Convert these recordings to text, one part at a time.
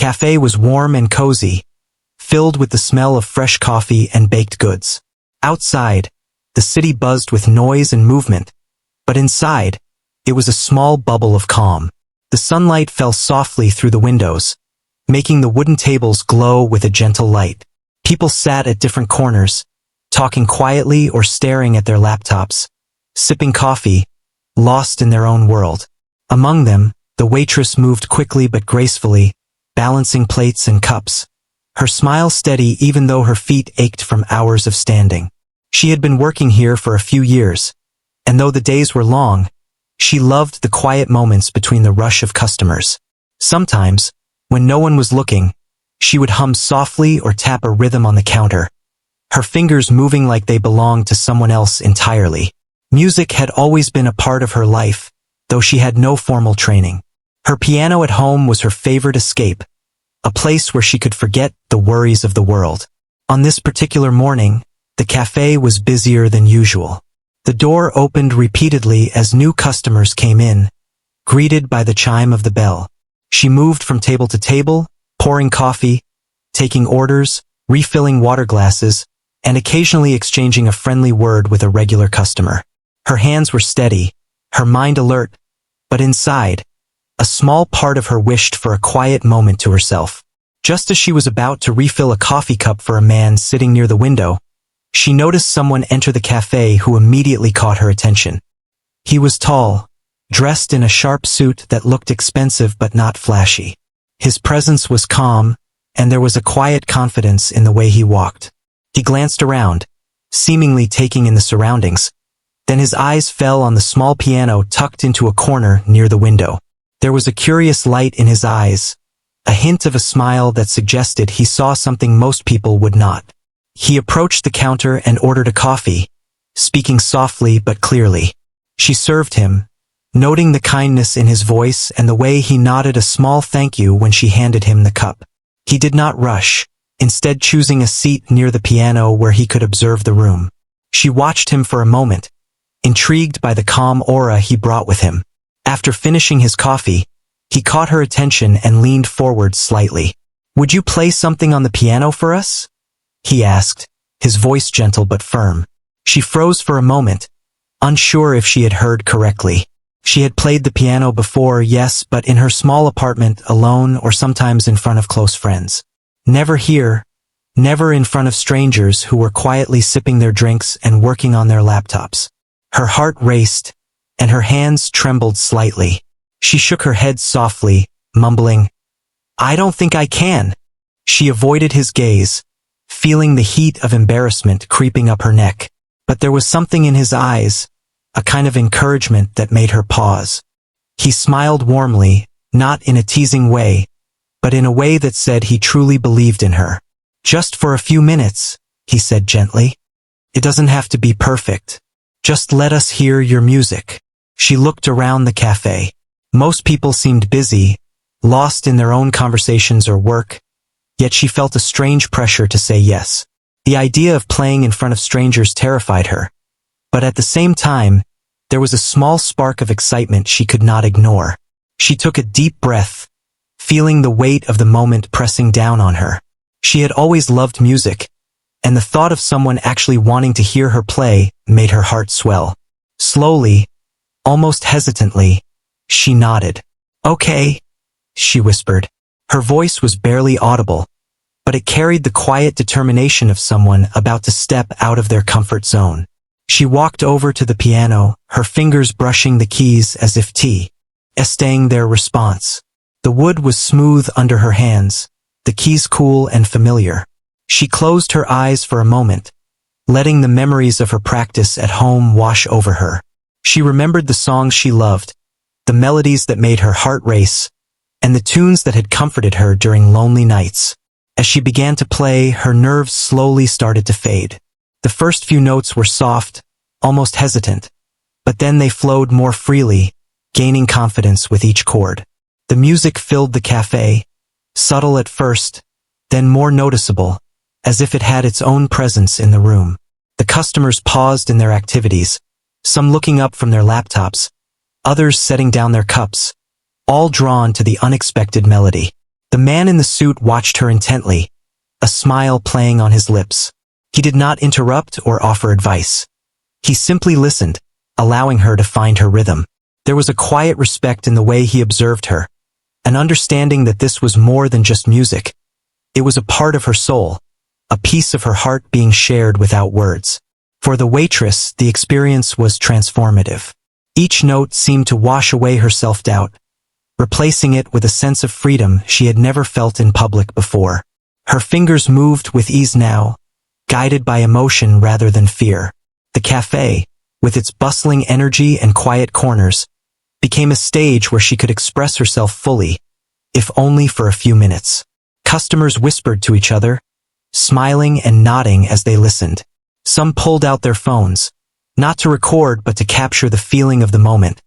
cafe was warm and cozy, filled with the smell of fresh coffee and baked goods. Outside, the city buzzed with noise and movement, but inside, it was a small bubble of calm. The sunlight fell softly through the windows, making the wooden tables glow with a gentle light. People sat at different corners, talking quietly or staring at their laptops, sipping coffee, lost in their own world. Among them, the waitress moved quickly but gracefully, balancing plates and cups. Her smile steady even though her feet ached from hours of standing. She had been working here for a few years, and though the days were long, she loved the quiet moments between the rush of customers. Sometimes, when no one was looking, she would hum softly or tap a rhythm on the counter, her fingers moving like they belonged to someone else entirely. Music had always been a part of her life, though she had no formal training. Her piano at home was her favorite escape, a place where she could forget the worries of the world. On this particular morning, the cafe was busier than usual. The door opened repeatedly as new customers came in, greeted by the chime of the bell. She moved from table to table, pouring coffee, taking orders, refilling water glasses, and occasionally exchanging a friendly word with a regular customer. Her hands were steady, her mind alert, but inside, a small part of her wished for a quiet moment to herself. Just as she was about to refill a coffee cup for a man sitting near the window, she noticed someone enter the cafe who immediately caught her attention. He was tall, dressed in a sharp suit that looked expensive but not flashy. His presence was calm, and there was a quiet confidence in the way he walked. He glanced around, seemingly taking in the surroundings. Then his eyes fell on the small piano tucked into a corner near the window. There was a curious light in his eyes, a hint of a smile that suggested he saw something most people would not. He approached the counter and ordered a coffee, speaking softly but clearly. She served him, noting the kindness in his voice and the way he nodded a small thank you when she handed him the cup. He did not rush, instead choosing a seat near the piano where he could observe the room. She watched him for a moment, intrigued by the calm aura he brought with him. After finishing his coffee, he caught her attention and leaned forward slightly. "Would you play something on the piano for us?" he asked, his voice gentle but firm. She froze for a moment, unsure if she had heard correctly. She had played the piano before, yes, but in her small apartment, alone or sometimes in front of close friends. Never here, never in front of strangers who were quietly sipping their drinks and working on their laptops. Her heart raced, and her hands trembled slightly. She shook her head softly, mumbling, "I don't think I can." She avoided his gaze, feeling the heat of embarrassment creeping up her neck. But there was something in his eyes, a kind of encouragement that made her pause. He smiled warmly, not in a teasing way, but in a way that said he truly believed in her. "Just for a few minutes," he said gently. "It doesn't have to be perfect. Just let us hear your music." She looked around the cafe. Most people seemed busy, lost in their own conversations or work, yet she felt a strange pressure to say yes. The idea of playing in front of strangers terrified her, but at the same time, there was a small spark of excitement she could not ignore. She took a deep breath, feeling the weight of the moment pressing down on her. She had always loved music, and the thought of someone actually wanting to hear her play made her heart swell. Slowly, almost hesitantly, she nodded. "Okay," she whispered. Her voice was barely audible, but it carried the quiet determination of someone about to step out of their comfort zone. She walked over to the piano, her fingers brushing the keys as if testing their response. The wood was smooth under her hands, the keys cool and familiar. She closed her eyes for a moment, letting the memories of her practice at home wash over her. She remembered the songs she loved, the melodies that made her heart race, and the tunes that had comforted her during lonely nights. As she began to play, her nerves slowly started to fade. The first few notes were soft, almost hesitant, but then they flowed more freely, gaining confidence with each chord. The music filled the cafe, subtle at first, then more noticeable, as if it had its own presence in the room. The customers paused in their activities, some looking up from their laptops, others setting down their cups, all drawn to the unexpected melody. The The man in the suit watched her intently, a smile playing on his lips. He did not interrupt or offer advice. He simply listened, allowing her to find her rhythm. There was a quiet respect in the way he observed her, an understanding that this was more than just music. It was a part of her soul, a piece of her heart being shared without words. For the waitress, the experience was transformative. Each note seemed to wash away her self-doubt, replacing it with a sense of freedom she had never felt in public before. Her fingers moved with ease now, guided by emotion rather than fear. The cafe, with its bustling energy and quiet corners, became a stage where she could express herself fully, if only for a few minutes. Customers whispered to each other, smiling and nodding as they listened. Some pulled out their phones, not to record but to capture the feeling of the moment,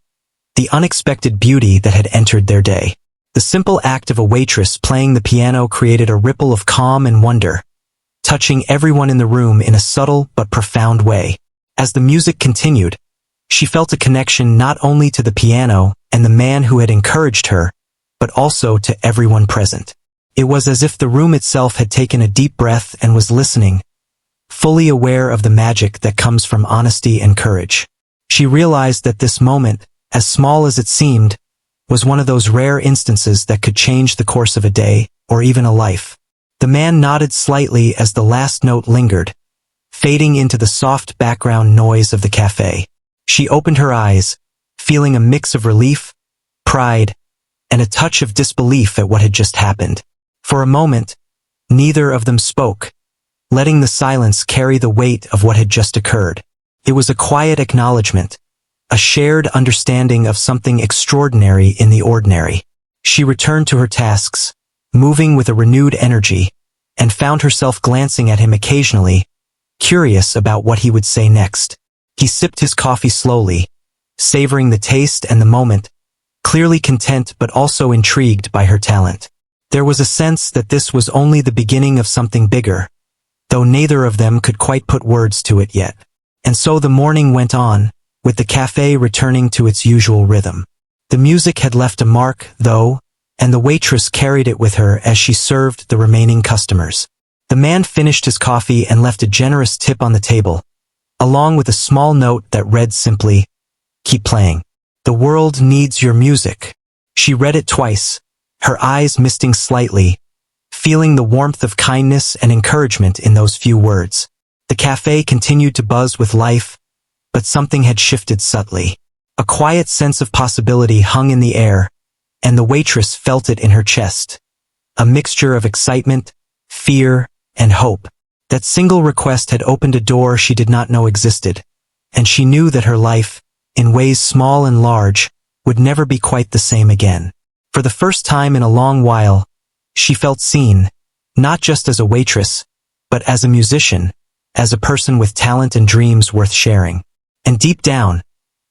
the unexpected beauty that had entered their day. The simple act of a waitress playing the piano created a ripple of calm and wonder, touching everyone in the room in a subtle but profound way. As the music continued, she felt a connection not only to the piano and the man who had encouraged her, but also to everyone present. It was as if the room itself had taken a deep breath and was listening, fully aware of the magic that comes from honesty and courage. She realized that this moment, as small as it seemed, was one of those rare instances that could change the course of a day, or even a life. The man nodded slightly as the last note lingered, fading into the soft background noise of the cafe. She opened her eyes, feeling a mix of relief, pride, and a touch of disbelief at what had just happened. For a moment, neither of them spoke, letting the silence carry the weight of what had just occurred. It was a quiet acknowledgement, a shared understanding of something extraordinary in the ordinary. She returned to her tasks, moving with a renewed energy, and found herself glancing at him occasionally, curious about what he would say next. He sipped his coffee slowly, savoring the taste and the moment, clearly content but also intrigued by her talent. There was a sense that this was only the beginning of something bigger, though neither of them could quite put words to it yet. And so the morning went on, with the cafe returning to its usual rhythm. The music had left a mark, though, and the waitress carried it with her as she served the remaining customers. The man finished his coffee and left a generous tip on the table, along with a small note that read simply, "Keep playing. The world needs your music." She read it twice, her eyes misting slightly, feeling the warmth of kindness and encouragement in those few words. The cafe continued to buzz with life, but something had shifted subtly. A quiet sense of possibility hung in the air, and the waitress felt it in her chest. A mixture of excitement, fear, and hope. That single request had opened a door she did not know existed, and she knew that her life, in ways small and large, would never be quite the same again. For the first time in a long while, she felt seen, not just as a waitress, but as a musician, as a person with talent and dreams worth sharing. And deep down,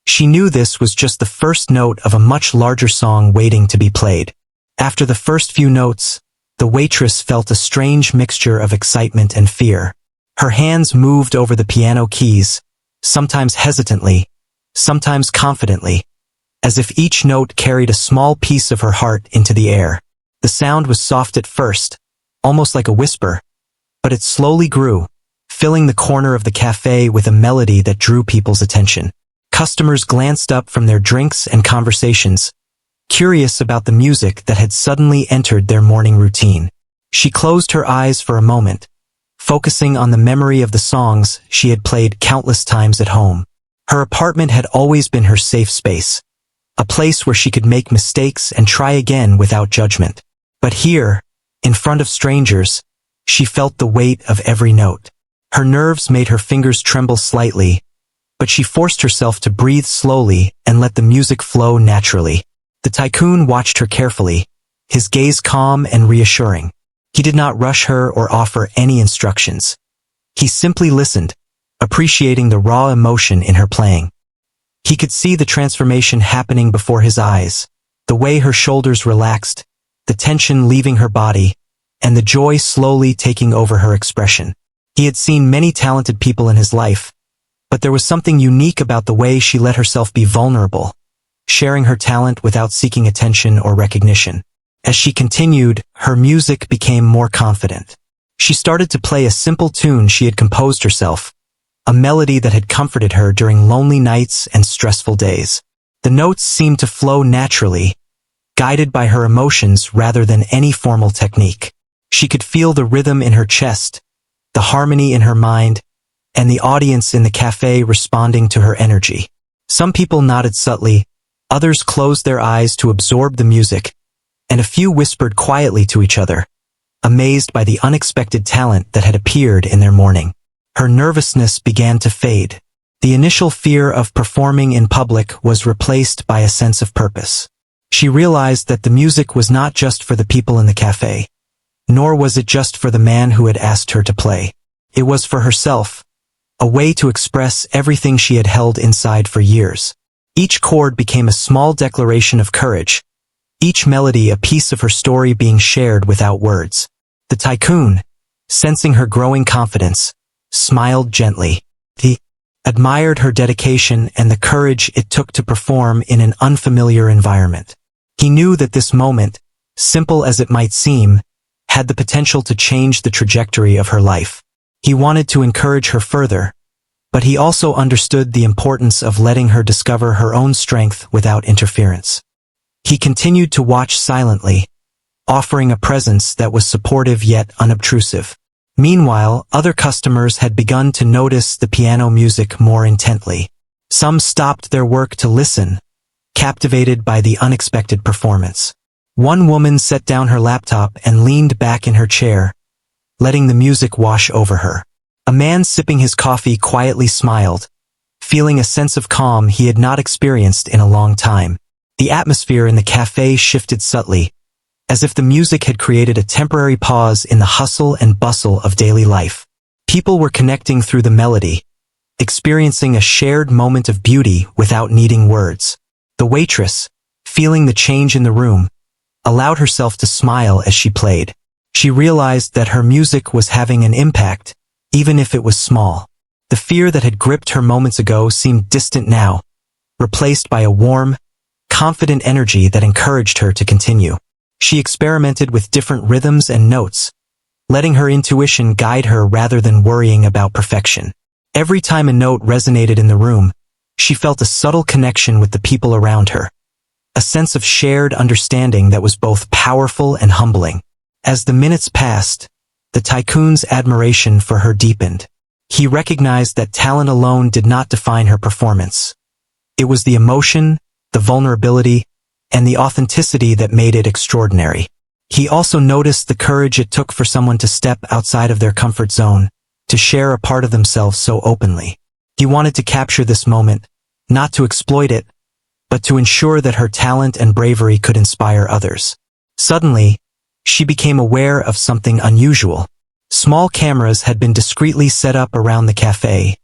she knew this was just the first note of a much larger song waiting to be played. After the first few notes, the waitress felt a strange mixture of excitement and fear. Her hands moved over the piano keys, sometimes hesitantly, sometimes confidently, as if each note carried a small piece of her heart into the air. The sound was soft at first, almost like a whisper, but it slowly grew, filling the corner of the cafe with a melody that drew people's attention. Customers glanced up from their drinks and conversations, curious about the music that had suddenly entered their morning routine. She closed her eyes for a moment, focusing on the memory of the songs she had played countless times at home. Her apartment had always been her safe space, a place where she could make mistakes and try again without judgment. But here, in front of strangers, she felt the weight of every note. Her nerves made her fingers tremble slightly, but she forced herself to breathe slowly and let the music flow naturally. The Tycoon watched her carefully, his gaze calm and reassuring. He did not rush her or offer any instructions. He simply listened, appreciating the raw emotion in her playing. He could see the transformation happening before his eyes, the way her shoulders relaxed, the tension leaving her body, and the joy slowly taking over her expression. He had seen many talented people in his life, but there was something unique about the way she let herself be vulnerable, sharing her talent without seeking attention or recognition. As she continued, her music became more confident. She started to play a simple tune she had composed herself, a melody that had comforted her during lonely nights and stressful days. The notes seemed to flow naturally, guided by her emotions rather than any formal technique. She could feel the rhythm in her chest, the harmony in her mind, and the audience in the cafe responding to her energy. Some people nodded subtly, others closed their eyes to absorb the music, and a few whispered quietly to each other, amazed by the unexpected talent that had appeared in their morning. Her nervousness began to fade. The initial fear of performing in public was replaced by a sense of purpose. She realized that the music was not just for the people in the cafe, nor was it just for the man who had asked her to play. It was for herself, a way to express everything she had held inside for years. Each chord became a small declaration of courage, each melody a piece of her story being shared without words. The Tycoon, sensing her growing confidence, smiled gently. He admired her dedication and the courage it took to perform in an unfamiliar environment. He knew that this moment, simple as it might seem, had the potential to change the trajectory of her life. He wanted to encourage her further, but he also understood the importance of letting her discover her own strength without interference. He continued to watch silently, offering a presence that was supportive yet unobtrusive. Meanwhile, other customers had begun to notice the piano music more intently. Some stopped their work to listen, captivated by the unexpected performance. One woman set down her laptop and leaned back in her chair, letting the music wash over her. A man sipping his coffee quietly smiled, feeling a sense of calm he had not experienced in a long time. The atmosphere in the cafe shifted subtly, as if the music had created a temporary pause in the hustle and bustle of daily life. People were connecting through the melody, experiencing a shared moment of beauty without needing words. The waitress, feeling the change in the room, allowed herself to smile as she played. She realized that her music was having an impact, even if it was small. The fear that had gripped her moments ago seemed distant now, replaced by a warm, confident energy that encouraged her to continue. She experimented with different rhythms and notes, letting her intuition guide her rather than worrying about perfection. Every time a note resonated in the room, she felt a subtle connection with the people around her, a sense of shared understanding that was both powerful and humbling. As the minutes passed, the Tycoon's admiration for her deepened. He recognized that talent alone did not define her performance. It was the emotion, the vulnerability, and the authenticity that made it extraordinary. He also noticed the courage it took for someone to step outside of their comfort zone, to share a part of themselves so openly. He wanted to capture this moment, not to exploit it, but to ensure that her talent and bravery could inspire others. Suddenly, she became aware of something unusual. Small cameras had been discreetly set up around the cafe,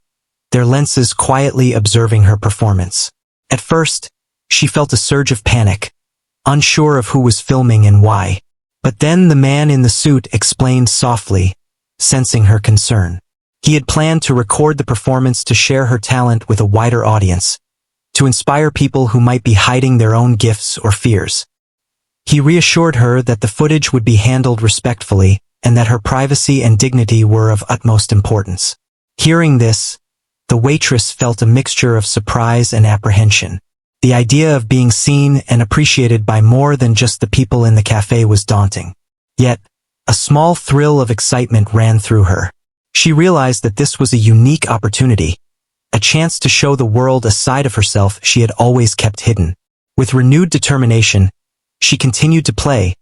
their lenses quietly observing her performance. At first, she felt a surge of panic, unsure of who was filming and why. But then the man in the suit explained softly, sensing her concern. He had planned to record the performance to share her talent with a wider audience, to inspire people who might be hiding their own gifts or fears. He reassured her that the footage would be handled respectfully and that her privacy and dignity were of utmost importance. Hearing this, the waitress felt a mixture of surprise and apprehension. The idea of being seen and appreciated by more than just the people in the cafe was daunting. Yet, a small thrill of excitement ran through her. She realized that this was a unique opportunity, a chance to show the world a side of herself she had always kept hidden. With renewed determination, she continued to play,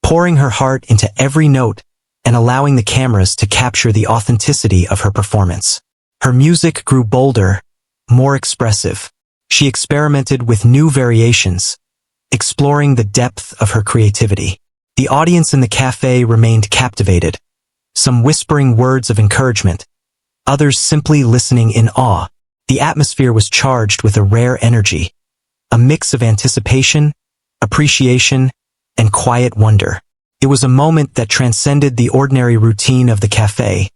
pouring her heart into every note and allowing the cameras to capture the authenticity of her performance. Her music grew bolder, more expressive. She experimented with new variations, exploring the depth of her creativity. The audience in the cafe remained captivated, some whispering words of encouragement, others simply listening in awe. The atmosphere was charged with a rare energy, a mix of anticipation, appreciation, and quiet wonder. It was a moment that transcended the ordinary routine of the cafe,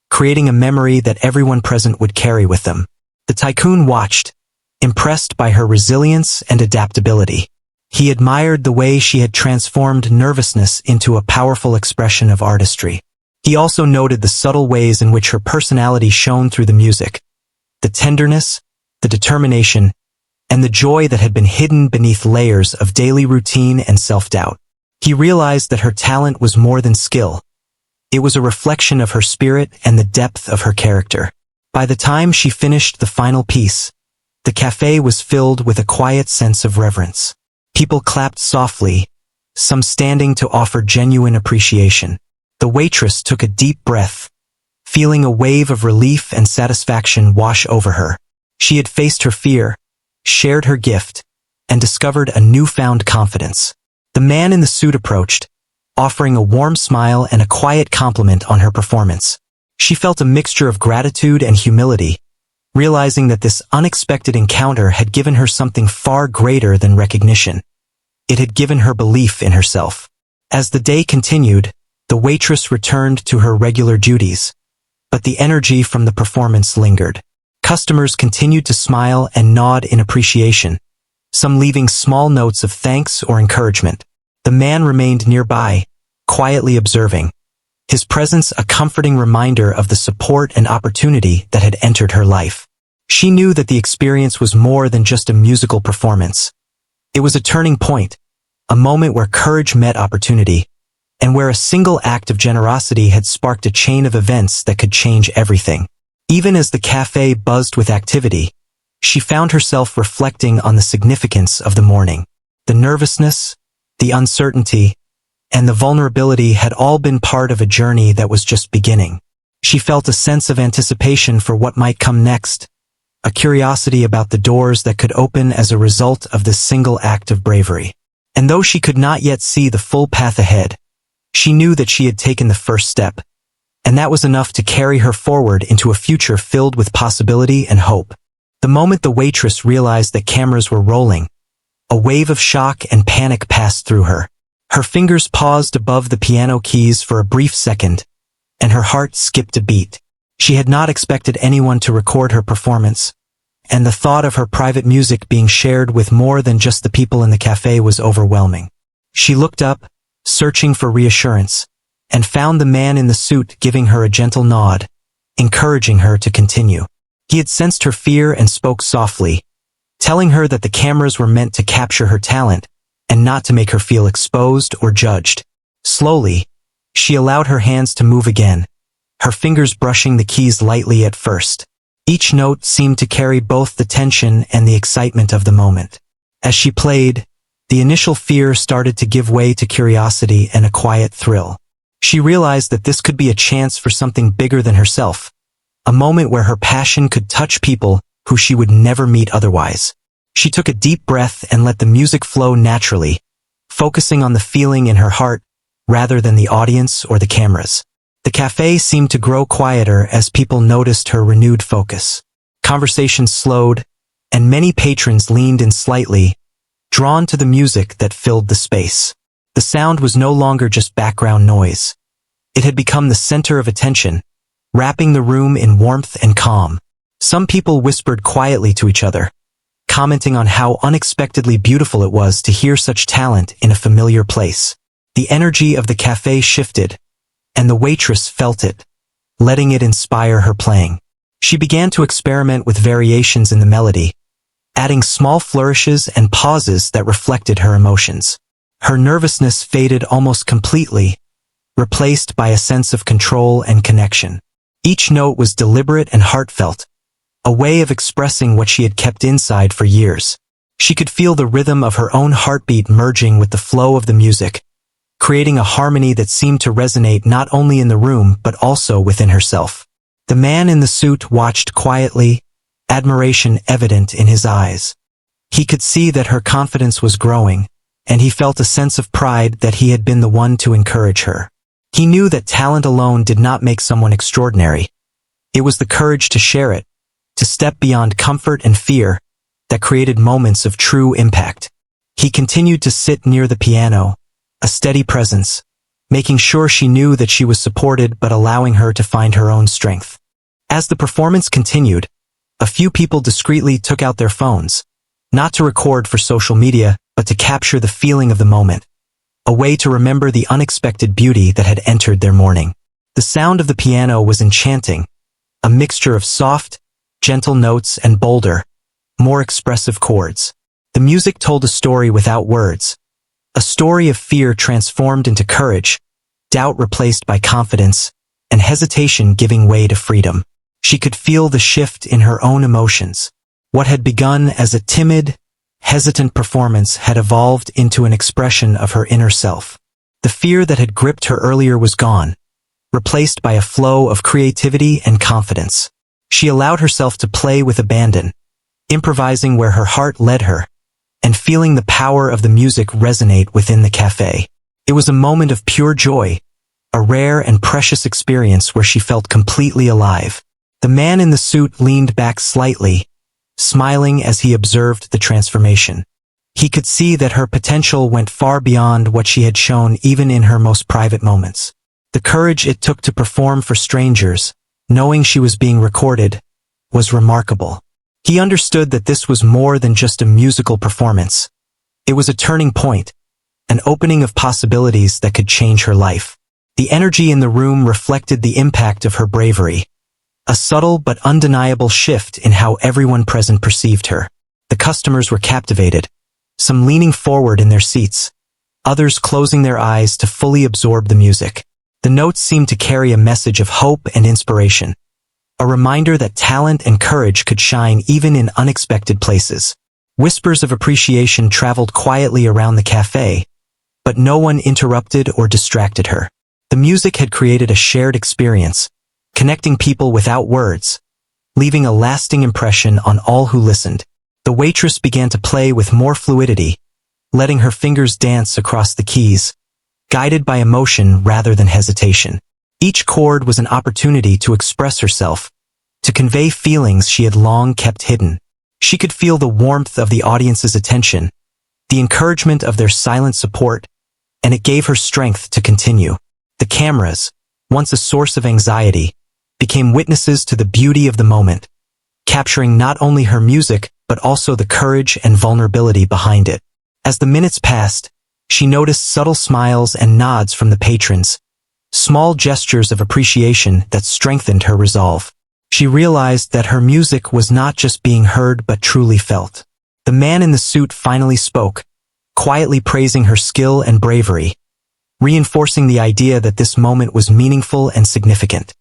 creating a memory that everyone present would carry with them. The Tycoon watched, impressed by her resilience and adaptability. He admired the way she had transformed nervousness into a powerful expression of artistry. He also noted the subtle ways in which her personality shone through the music, the tenderness, the determination, and the joy that had been hidden beneath layers of daily routine and self-doubt. He realized that her talent was more than skill. It was a reflection of her spirit and the depth of her character. By the time she finished the final piece, the cafe was filled with a quiet sense of reverence. People clapped softly, some standing to offer genuine appreciation. The waitress took a deep breath, feeling a wave of relief and satisfaction wash over her. She had faced her fear, shared her gift, and discovered a newfound confidence. The man in the suit approached, offering a warm smile and a quiet compliment on her performance. She felt a mixture of gratitude and humility, realizing that this unexpected encounter had given her something far greater than recognition. It had given her belief in herself. As the day continued, the waitress returned to her regular duties, but the energy from the performance lingered. Customers continued to smile and nod in appreciation, some leaving small notes of thanks or encouragement. The man remained nearby, quietly observing, his presence a comforting reminder of the support and opportunity that had entered her life. She knew that the experience was more than just a musical performance. It was a turning point, a moment where courage met opportunity, and where a single act of generosity had sparked a chain of events that could change everything. Even as the cafe buzzed with activity, she found herself reflecting on the significance of the morning. The nervousness, the uncertainty, and the vulnerability had all been part of a journey that was just beginning. She felt a sense of anticipation for what might come next, a curiosity about the doors that could open as a result of this single act of bravery. And though she could not yet see the full path ahead, she knew that she had taken the first step, and that was enough to carry her forward into a future filled with possibility and hope. The moment the waitress realized that cameras were rolling, a wave of shock and panic passed through her. Her fingers paused above the piano keys for a brief second, and her heart skipped a beat. She had not expected anyone to record her performance, and the thought of her private music being shared with more than just the people in the cafe was overwhelming. She looked up, searching for reassurance, and found the man in the suit giving her a gentle nod, encouraging her to continue. He had sensed her fear and spoke softly, telling her that the cameras were meant to capture her talent and not to make her feel exposed or judged. Slowly, she allowed her hands to move again, her fingers brushing the keys lightly at first. Each note seemed to carry both the tension and the excitement of the moment. As she played, the initial fear started to give way to curiosity and a quiet thrill. She realized that this could be a chance for something bigger than herself, a moment where her passion could touch people who she would never meet otherwise. She took a deep breath and let the music flow naturally, focusing on the feeling in her heart rather than the audience or the cameras. The cafe seemed to grow quieter as people noticed her renewed focus. Conversations slowed, and many patrons leaned in slightly, drawn to the music that filled the space. The sound was no longer just background noise. It had become the center of attention, wrapping the room in warmth and calm. Some people whispered quietly to each other, commenting on how unexpectedly beautiful it was to hear such talent in a familiar place. The energy of the cafe shifted, and the waitress felt it, letting it inspire her playing. She began to experiment with variations in the melody, adding small flourishes and pauses that reflected her emotions. Her nervousness faded almost completely, replaced by a sense of control and connection. Each note was deliberate and heartfelt, a way of expressing what she had kept inside for years. She could feel the rhythm of her own heartbeat merging with the flow of the music, creating a harmony that seemed to resonate not only in the room but also within herself. The man in the suit watched quietly, admiration evident in his eyes. He could see that her confidence was growing, and he felt a sense of pride that he had been the one to encourage her. He knew that talent alone did not make someone extraordinary. It was the courage to share it, to step beyond comfort and fear, that created moments of true impact. He continued to sit near the piano, a steady presence, making sure she knew that she was supported but allowing her to find her own strength. As the performance continued, a few people discreetly took out their phones, not to record for social media, but to capture the feeling of the moment, a way to remember the unexpected beauty that had entered their morning. The sound of the piano was enchanting, a mixture of soft, gentle notes and bolder, more expressive chords. The music told a story without words, a story of fear transformed into courage, doubt replaced by confidence, and hesitation giving way to freedom. She could feel the shift in her own emotions. What had begun as a timid, hesitant performance had evolved into an expression of her inner self. The fear that had gripped her earlier was gone, replaced by a flow of creativity and confidence. She allowed herself to play with abandon, improvising where her heart led her, and feeling the power of the music resonate within the cafe. It was a moment of pure joy, a rare and precious experience where she felt completely alive. The man in the suit leaned back slightly, smiling as he observed the transformation. He could see that her potential went far beyond what she had shown even in her most private moments. The courage it took to perform for strangers, knowing she was being recorded, was remarkable. He understood that this was more than just a musical performance. It was a turning point, an opening of possibilities that could change her life. The energy in the room reflected the impact of her bravery, a subtle but undeniable shift in how everyone present perceived her. The customers were captivated, some leaning forward in their seats, others closing their eyes to fully absorb the music. The notes seemed to carry a message of hope and inspiration, a reminder that talent and courage could shine even in unexpected places. Whispers of appreciation traveled quietly around the cafe, but no one interrupted or distracted her. The music had created a shared experience, connecting people without words, leaving a lasting impression on all who listened. The waitress began to play with more fluidity, letting her fingers dance across the keys, guided by emotion rather than hesitation. Each chord was an opportunity to express herself, to convey feelings she had long kept hidden. She could feel the warmth of the audience's attention, the encouragement of their silent support, and it gave her strength to continue. The cameras, once a source of anxiety, became witnesses to the beauty of the moment, capturing not only her music but also the courage and vulnerability behind it. As the minutes passed, she noticed subtle smiles and nods from the patrons, small gestures of appreciation that strengthened her resolve. She realized that her music was not just being heard but truly felt. The man in the suit finally spoke, quietly praising her skill and bravery, reinforcing the idea that this moment was meaningful and significant.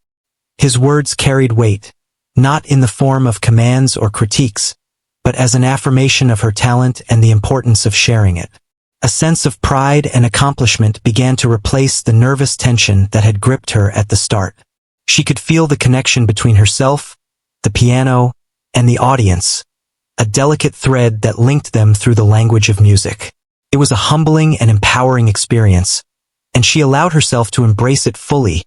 His words carried weight, not in the form of commands or critiques, but as an affirmation of her talent and the importance of sharing it. A sense of pride and accomplishment began to replace the nervous tension that had gripped her at the start. She could feel the connection between herself, the piano, and the audience, a delicate thread that linked them through the language of music. It was a humbling and empowering experience, and she allowed herself to embrace it fully,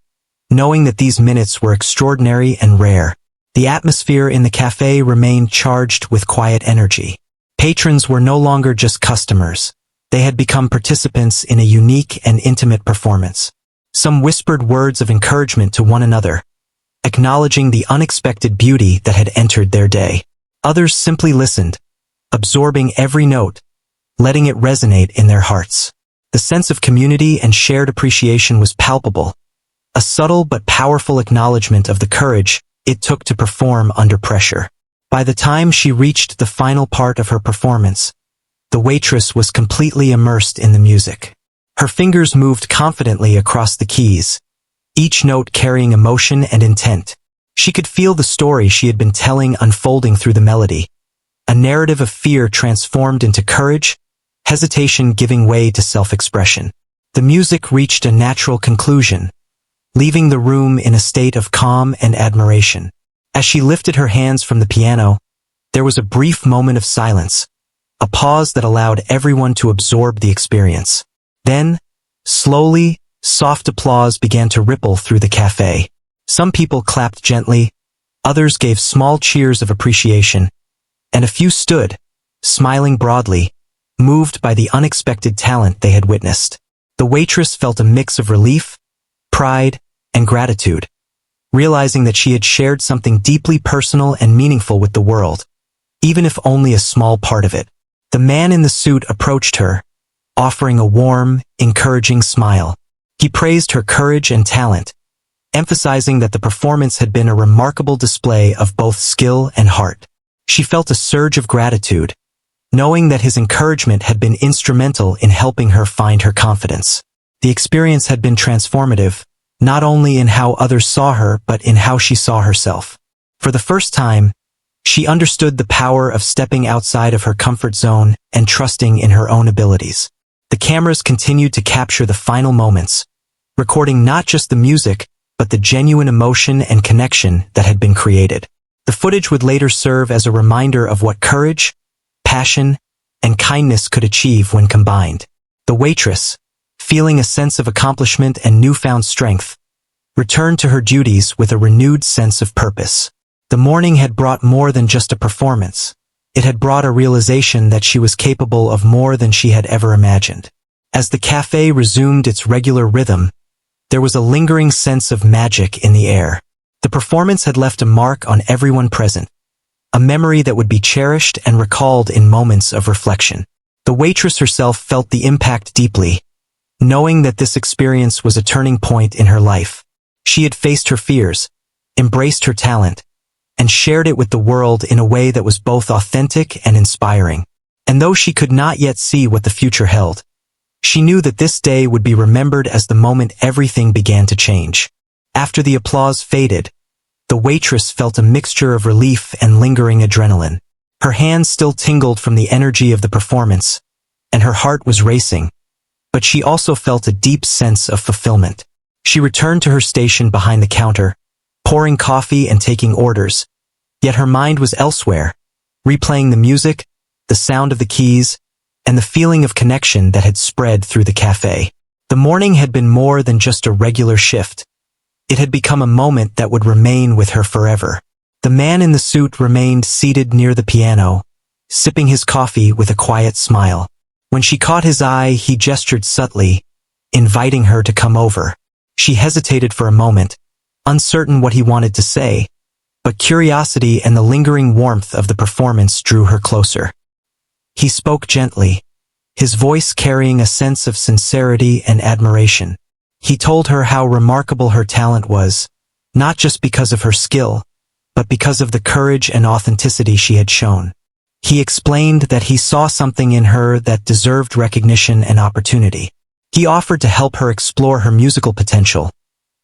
knowing that these minutes were extraordinary and rare. The atmosphere in the cafe remained charged with quiet energy. Patrons were no longer just customers. They had become participants in a unique and intimate performance. Some whispered words of encouragement to one another, acknowledging the unexpected beauty that had entered their day. Others simply listened, absorbing every note, letting it resonate in their hearts. The sense of community and shared appreciation was palpable, a subtle but powerful acknowledgement of the courage it took to perform under pressure. By the time she reached the final part of her performance, the waitress was completely immersed in the music. Her fingers moved confidently across the keys, each note carrying emotion and intent. She could feel the story she had been telling unfolding through the melody, a narrative of fear transformed into courage, hesitation giving way to self-expression. The music reached a natural conclusion, leaving the room in a state of calm and admiration. As she lifted her hands from the piano, there was a brief moment of silence, a pause that allowed everyone to absorb the experience. Then, slowly, soft applause began to ripple through the cafe. Some people clapped gently, others gave small cheers of appreciation, and a few stood, smiling broadly, moved by the unexpected talent they had witnessed. The waitress felt a mix of relief, pride, and gratitude, realizing that she had shared something deeply personal and meaningful with the world. even if only a small part of it. The man in the suit approached her, offering a warm, encouraging smile. He praised her courage and talent, emphasizing that the performance had been a remarkable display of both skill and heart. She felt a surge of gratitude, knowing that his encouragement had been instrumental in helping her find her confidence. The experience had been transformative, not only in how others saw her but in how she saw herself. For the first time, she understood the power of stepping outside of her comfort zone and trusting in her own abilities. The cameras continued to capture the final moments, recording not just the music, but the genuine emotion and connection that had been created. The footage would later serve as a reminder of what courage, passion, and kindness could achieve when combined. The waitress, feeling a sense of accomplishment and newfound strength, returned to her duties with a renewed sense of purpose. The morning had brought more than just a performance. It had brought a realization that she was capable of more than she had ever imagined. As the cafe resumed its regular rhythm, there was a lingering sense of magic in the air. The performance had left a mark on everyone present, a memory that would be cherished and recalled in moments of reflection. The waitress herself felt the impact deeply, knowing that this experience was a turning point in her life. She had faced her fears, embraced her talent, and shared it with the world in a way that was both authentic and inspiring. And though she could not yet see what the future held, she knew that this day would be remembered as the moment everything began to change. After the applause faded, the waitress felt a mixture of relief and lingering adrenaline. Her hands still tingled from the energy of the performance, and her heart was racing, but she also felt a deep sense of fulfillment. She returned to her station behind the counter, pouring coffee and taking orders, yet her mind was elsewhere, replaying the music, the sound of the keys, and the feeling of connection that had spread through the cafe. The morning had been more than just a regular shift. It had become a moment that would remain with her forever. The man in the suit remained seated near the piano, sipping his coffee with a quiet smile. When she caught his eye, he gestured subtly, inviting her to come over. She hesitated for a moment, uncertain what he wanted to say, but curiosity and the lingering warmth of the performance drew her closer. He spoke gently, his voice carrying a sense of sincerity and admiration. He told her how remarkable her talent was, not just because of her skill, but because of the courage and authenticity she had shown. He explained that he saw something in her that deserved recognition and opportunity. He offered to help her explore her musical potential,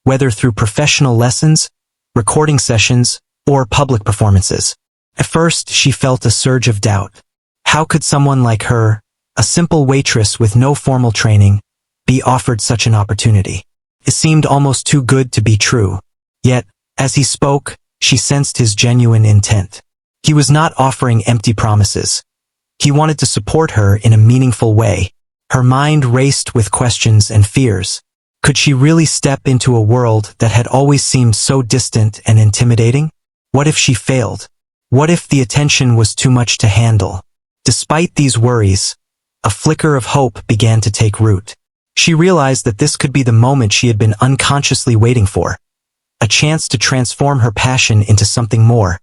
whether through professional lessons, recording sessions, or public performances. At first, she felt a surge of doubt. How could someone like her, a simple waitress with no formal training, be offered such an opportunity? It seemed almost too good to be true. Yet, as he spoke, she sensed his genuine intent. He was not offering empty promises. He wanted to support her in a meaningful way. Her mind raced with questions and fears. Could she really step into a world that had always seemed so distant and intimidating? What if she failed? What if the attention was too much to handle? Despite these worries, a flicker of hope began to take root. She realized that this could be the moment she had been unconsciously waiting for. A chance to transform her passion into something more,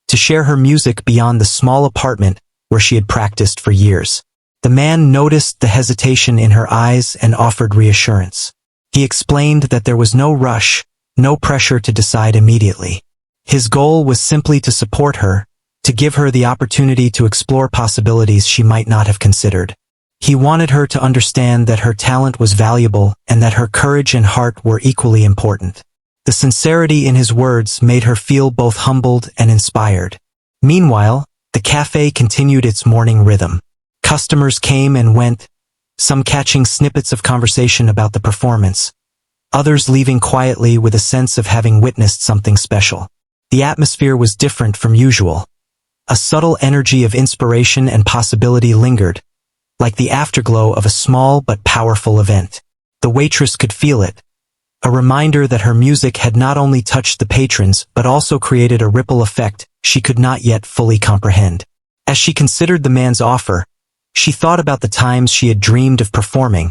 to share her music beyond the small apartment where she had practiced for years. The man noticed the hesitation in her eyes and offered reassurance. He explained that there was no rush, no pressure to decide immediately. His goal was simply to support her, to give her the opportunity to explore possibilities she might not have considered. He wanted her to understand that her talent was valuable and that her courage and heart were equally important. The sincerity in his words made her feel both humbled and inspired. Meanwhile, the cafe continued its morning rhythm. Customers came and went, some catching snippets of conversation about the performance, others leaving quietly with a sense of having witnessed something special. The atmosphere was different from usual. A subtle energy of inspiration and possibility lingered, like the afterglow of a small but powerful event. The waitress could feel it, a reminder that her music had not only touched the patrons but also created a ripple effect she could not yet fully comprehend. As she considered the man's offer, she thought about the times she had dreamed of performing,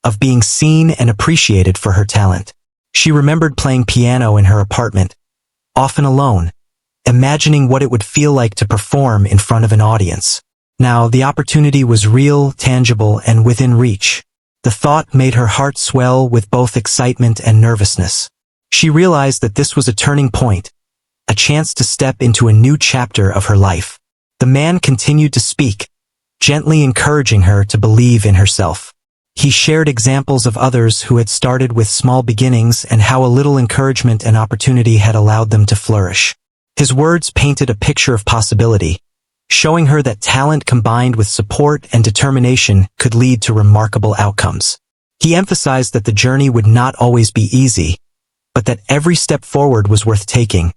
of being seen and appreciated for her talent. She remembered playing piano in her apartment, often alone, imagining what it would feel like to perform in front of an audience. Now, the opportunity was real, tangible, and within reach. The thought made her heart swell with both excitement and nervousness. She realized that this was a turning point, a chance to step into a new chapter of her life. The man continued to speak, gently encouraging her to believe in herself. He shared examples of others who had started with small beginnings and how a little encouragement and opportunity had allowed them to flourish. His words painted a picture of possibility, showing her that talent combined with support and determination could lead to remarkable outcomes. He emphasized that the journey would not always be easy, but that every step forward was worth taking,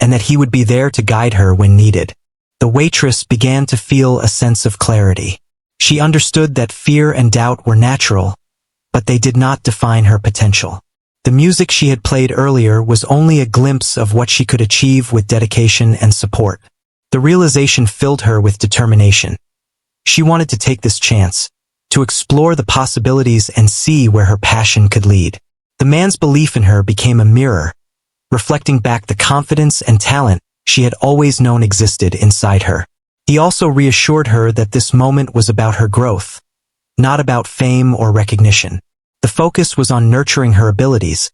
and that he would be there to guide her when needed. The waitress began to feel a sense of clarity. She understood that fear and doubt were natural, but they did not define her potential. The music she had played earlier was only a glimpse of what she could achieve with dedication and support. The realization filled her with determination. She wanted to take this chance, to explore the possibilities and see where her passion could lead. The man's belief in her became a mirror, reflecting back the confidence and talent she had always known existed inside her. He also reassured her that this moment was about her growth, not about fame or recognition. The focus was on nurturing her abilities,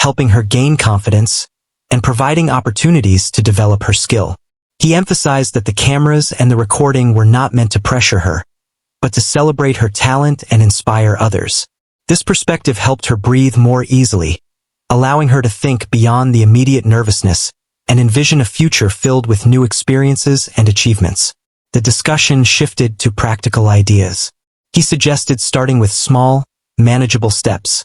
helping her gain confidence, and providing opportunities to develop her skill. He emphasized that the cameras and the recording were not meant to pressure her, but to celebrate her talent and inspire others. This perspective helped her breathe more easily, allowing her to think beyond the immediate nervousness and envision a future filled with new experiences and achievements. The discussion shifted to practical ideas. He suggested starting with small, manageable steps,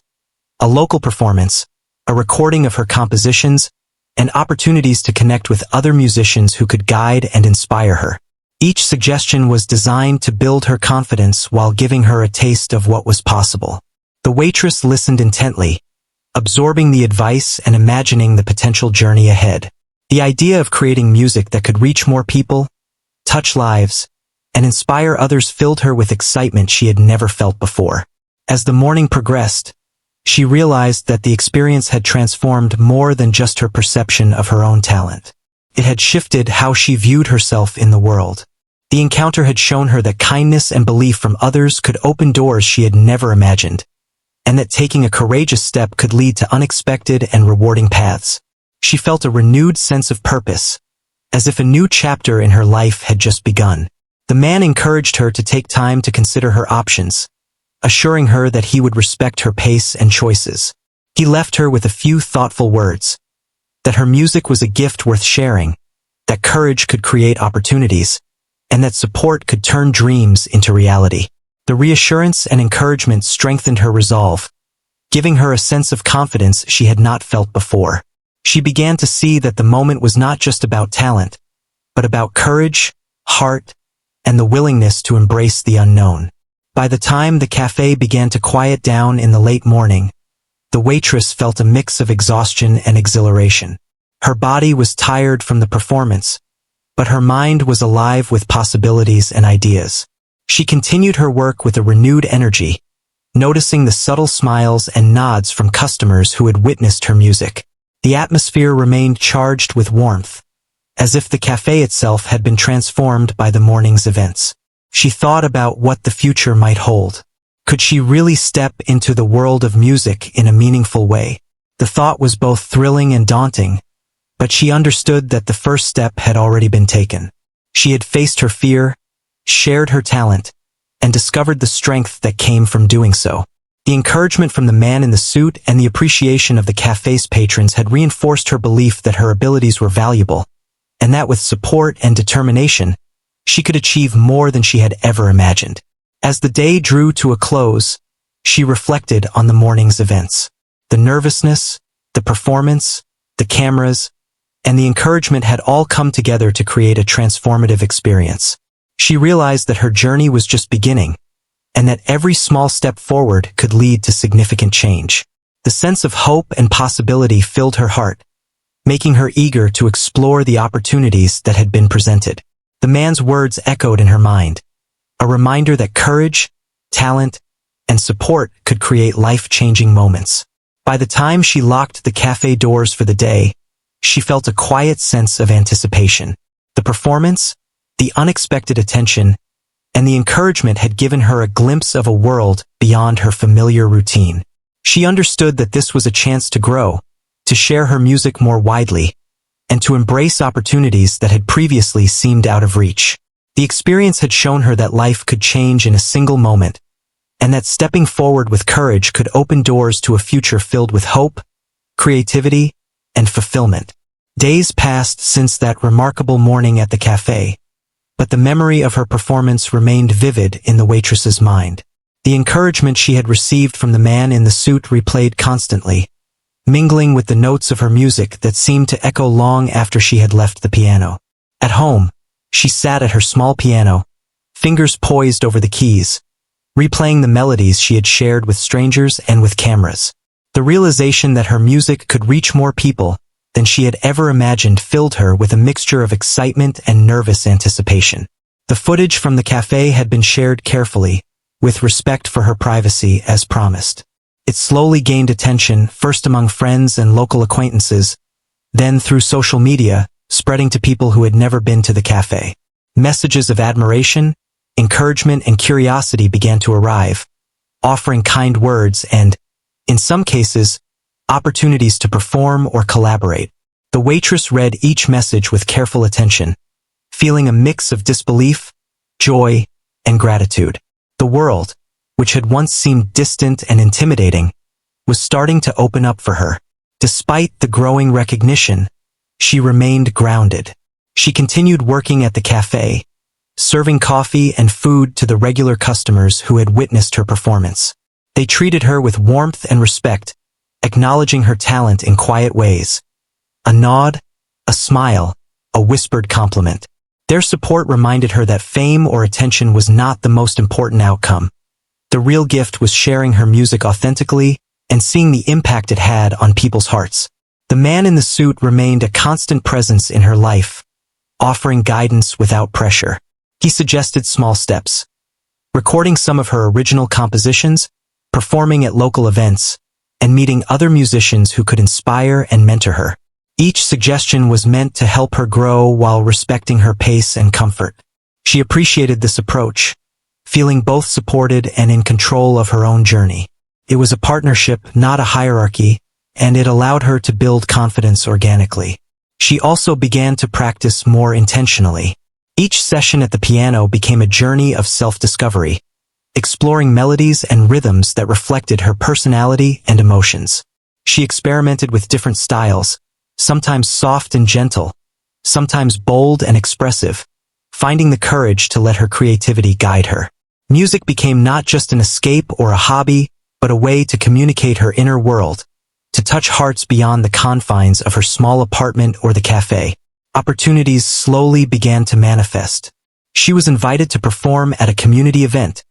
a local performance, a recording of her compositions, and opportunities to connect with other musicians who could guide and inspire her. Each suggestion was designed to build her confidence while giving her a taste of what was possible. The waitress listened intently, absorbing the advice and imagining the potential journey ahead. The idea of creating music that could reach more people, touch lives, and inspire others filled her with excitement she had never felt before. As the morning progressed, she realized that the experience had transformed more than just her perception of her own talent. It had shifted how she viewed herself in the world. The encounter had shown her that kindness and belief from others could open doors she had never imagined, and that taking a courageous step could lead to unexpected and rewarding paths. She felt a renewed sense of purpose, as if a new chapter in her life had just begun. The man encouraged her to take time to consider her options, assuring her that he would respect her pace and choices. He left her with a few thoughtful words, that her music was a gift worth sharing, that courage could create opportunities, and that support could turn dreams into reality. The reassurance and encouragement strengthened her resolve, giving her a sense of confidence she had not felt before. She began to see that the moment was not just about talent, but about courage, heart, and the willingness to embrace the unknown. By the time the cafe began to quiet down in the late morning, the waitress felt a mix of exhaustion and exhilaration. Her body was tired from the performance, but her mind was alive with possibilities and ideas. She continued her work with a renewed energy, noticing the subtle smiles and nods from customers who had witnessed her music. The atmosphere remained charged with warmth, as if the cafe itself had been transformed by the morning's events. She thought about what the future might hold. Could she really step into the world of music in a meaningful way? The thought was both thrilling and daunting, but she understood that the first step had already been taken. She had faced her fear, shared her talent, and discovered the strength that came from doing so. The encouragement from the man in the suit and the appreciation of the cafe's patrons had reinforced her belief that her abilities were valuable, and that with support and determination, she could achieve more than she had ever imagined. As the day drew to a close, she reflected on the morning's events. The nervousness, the performance, the cameras, and the encouragement had all come together to create a transformative experience. She realized that her journey was just beginning, and that every small step forward could lead to significant change. The sense of hope and possibility filled her heart, making her eager to explore the opportunities that had been presented. The man's words echoed in her mind, a reminder that courage, talent, and support could create life-changing moments. By the time she locked the cafe doors for the day, she felt a quiet sense of anticipation. The performance, the unexpected attention, and the encouragement had given her a glimpse of a world beyond her familiar routine. She understood that this was a chance to grow, to share her music more widely, and to embrace opportunities that had previously seemed out of reach. The experience had shown her that life could change in a single moment, and that stepping forward with courage could open doors to a future filled with hope, creativity, and fulfillment. Days passed since that remarkable morning at the cafe, but the memory of her performance remained vivid in the waitress's mind. The encouragement she had received from the man in the suit replayed constantly, mingling with the notes of her music that seemed to echo long after she had left the piano. At home, she sat at her small piano, fingers poised over the keys, replaying the melodies she had shared with strangers and with cameras. The realization that her music could reach more people than she had ever imagined filled her with a mixture of excitement and nervous anticipation. The footage from the cafe had been shared carefully, with respect for her privacy as promised. It slowly gained attention, first among friends and local acquaintances, then through social media, spreading to people who had never been to the cafe. Messages of admiration, encouragement, and curiosity began to arrive, offering kind words and, in some cases, opportunities to perform or collaborate. The waitress read each message with careful attention, feeling a mix of disbelief, joy, and gratitude. The world, which had once seemed distant and intimidating, was starting to open up for her. Despite the growing recognition, she remained grounded. She continued working at the cafe, serving coffee and food to the regular customers who had witnessed her performance. They treated her with warmth and respect, acknowledging her talent in quiet ways. A nod, a smile, a whispered compliment. Their support reminded her that fame or attention was not the most important outcome. The real gift was sharing her music authentically and seeing the impact it had on people's hearts. The man in the suit remained a constant presence in her life, offering guidance without pressure. He suggested small steps, recording some of her original compositions, performing at local events, and meeting other musicians who could inspire and mentor her. Each suggestion was meant to help her grow while respecting her pace and comfort. She appreciated this approach, feeling both supported and in control of her own journey. It was a partnership, not a hierarchy, and it allowed her to build confidence organically. She also began to practice more intentionally. Each session at the piano became a journey of self-discovery, exploring melodies and rhythms that reflected her personality and emotions. She experimented with different styles, sometimes soft and gentle, sometimes bold and expressive, finding the courage to let her creativity guide her. Music became not just an escape or a hobby, but a way to communicate her inner world, to touch hearts beyond the confines of her small apartment or the cafe. Opportunities slowly began to manifest. She was invited to perform at a community event,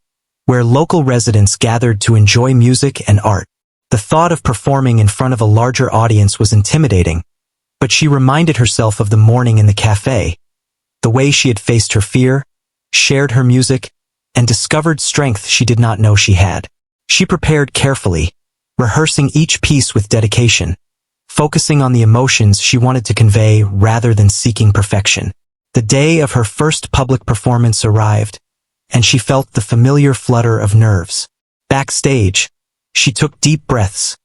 where local residents gathered to enjoy music and art. The thought of performing in front of a larger audience was intimidating, but she reminded herself of the morning in the cafe, the way she had faced her fear, shared her music, and discovered strength she did not know she had. She prepared carefully, rehearsing each piece with dedication, focusing on the emotions she wanted to convey rather than seeking perfection. The day of her first public performance arrived, and she felt the familiar flutter of nerves. Backstage, she took deep breaths,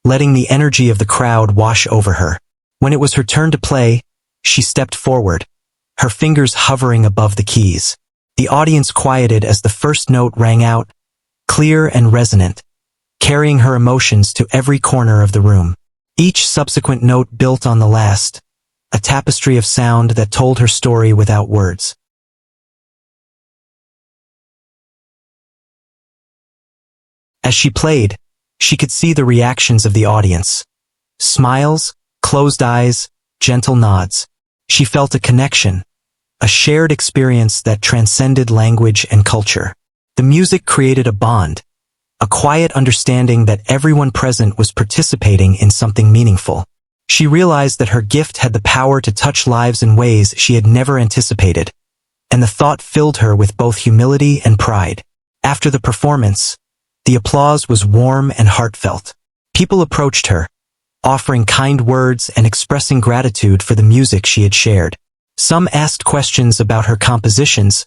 letting the energy of the crowd wash over her. When it was her turn to play, she stepped forward, her fingers hovering above the keys. The audience quieted as the first note rang out, clear and resonant, carrying her emotions to every corner of the room. Each subsequent note built on the last, a tapestry of sound that told her story without words. As she played, she could see the reactions of the audience. Smiles, closed eyes, gentle nods. She felt a connection, a shared experience that transcended language and culture. The music created a bond, a quiet understanding that everyone present was participating in something meaningful. She realized that her gift had the power to touch lives in ways she had never anticipated, and the thought filled her with both humility and pride. After the performance, the applause was warm and heartfelt. People approached her, offering kind words and expressing gratitude for the music she had shared. Some asked questions about her compositions,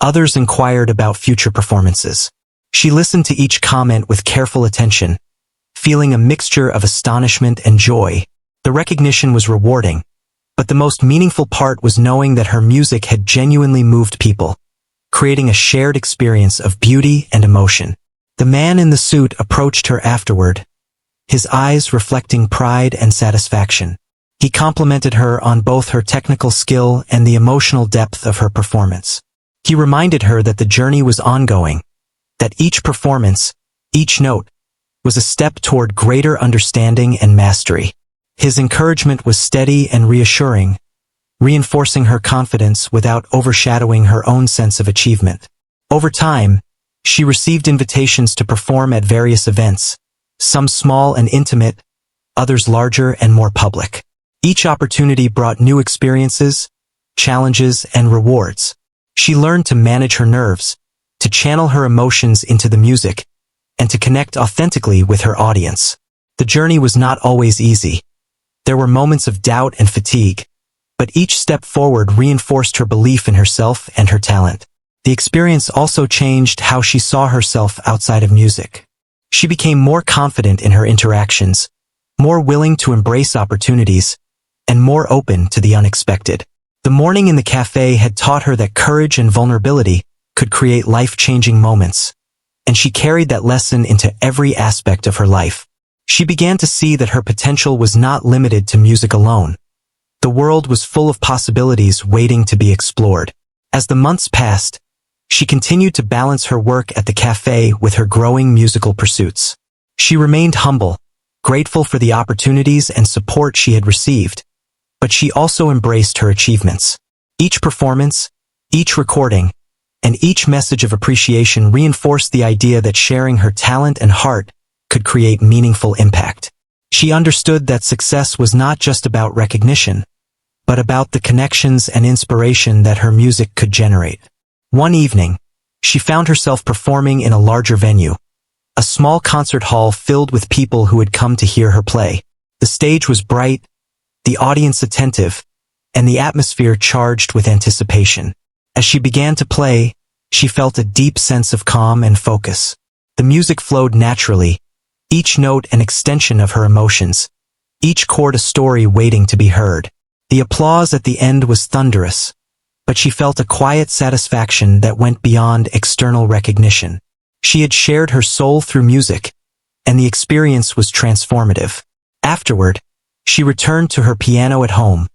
others inquired about future performances. She listened to each comment with careful attention, feeling a mixture of astonishment and joy. The recognition was rewarding, but the most meaningful part was knowing that her music had genuinely moved people, creating a shared experience of beauty and emotion. The man in the suit approached her afterward, his eyes reflecting pride and satisfaction. He complimented her on both her technical skill and the emotional depth of her performance. He reminded her that the journey was ongoing, that each performance, each note, was a step toward greater understanding and mastery. His encouragement was steady and reassuring, reinforcing her confidence without overshadowing her own sense of achievement. Over time, she received invitations to perform at various events, some small and intimate, others larger and more public. Each opportunity brought new experiences, challenges, and rewards. She learned to manage her nerves, to channel her emotions into the music, and to connect authentically with her audience. The journey was not always easy. There were moments of doubt and fatigue, but each step forward reinforced her belief in herself and her talent. The experience also changed how she saw herself outside of music. She became more confident in her interactions, more willing to embrace opportunities, and more open to the unexpected. The morning in the cafe had taught her that courage and vulnerability could create life-changing moments, and she carried that lesson into every aspect of her life. She began to see that her potential was not limited to music alone. The world was full of possibilities waiting to be explored. As the months passed, she continued to balance her work at the cafe with her growing musical pursuits. She remained humble, grateful for the opportunities and support she had received, but she also embraced her achievements. Each performance, each recording, and each message of appreciation reinforced the idea that sharing her talent and heart could create meaningful impact. She understood that success was not just about recognition, but about the connections and inspiration that her music could generate. One evening, she found herself performing in a larger venue, a small concert hall filled with people who had come to hear her play. The stage was bright, the audience attentive, and the atmosphere charged with anticipation. As she began to play, she felt a deep sense of calm and focus. The music flowed naturally, each note an extension of her emotions, each chord a story waiting to be heard. The applause at the end was thunderous, but she felt a quiet satisfaction that went beyond external recognition. She had shared her soul through music, and the experience was transformative. Afterward, she returned to her piano at home,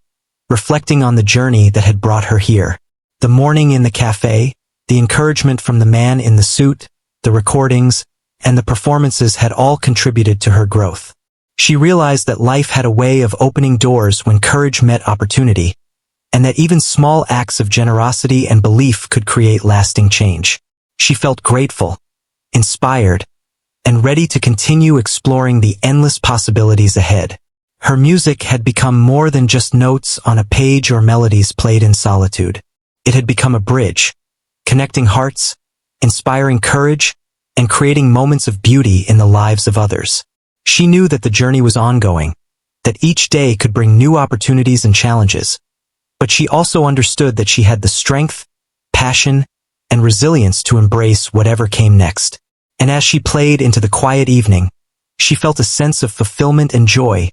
reflecting on the journey that had brought her here. The morning in the cafe, the encouragement from the man in the suit, the recordings, and the performances had all contributed to her growth. She realized that life had a way of opening doors when courage met opportunity, and that even small acts of generosity and belief could create lasting change. She felt grateful, inspired, and ready to continue exploring the endless possibilities ahead. Her music had become more than just notes on a page or melodies played in solitude. It had become a bridge, connecting hearts, inspiring courage, and creating moments of beauty in the lives of others. She knew that the journey was ongoing, that each day could bring new opportunities and challenges, but she also understood that she had the strength, passion, and resilience to embrace whatever came next. And as she played into the quiet evening, she felt a sense of fulfillment and joy,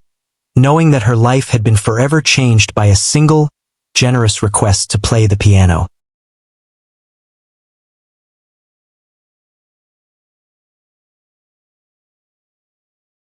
knowing that her life had been forever changed by a single, generous request to play the piano.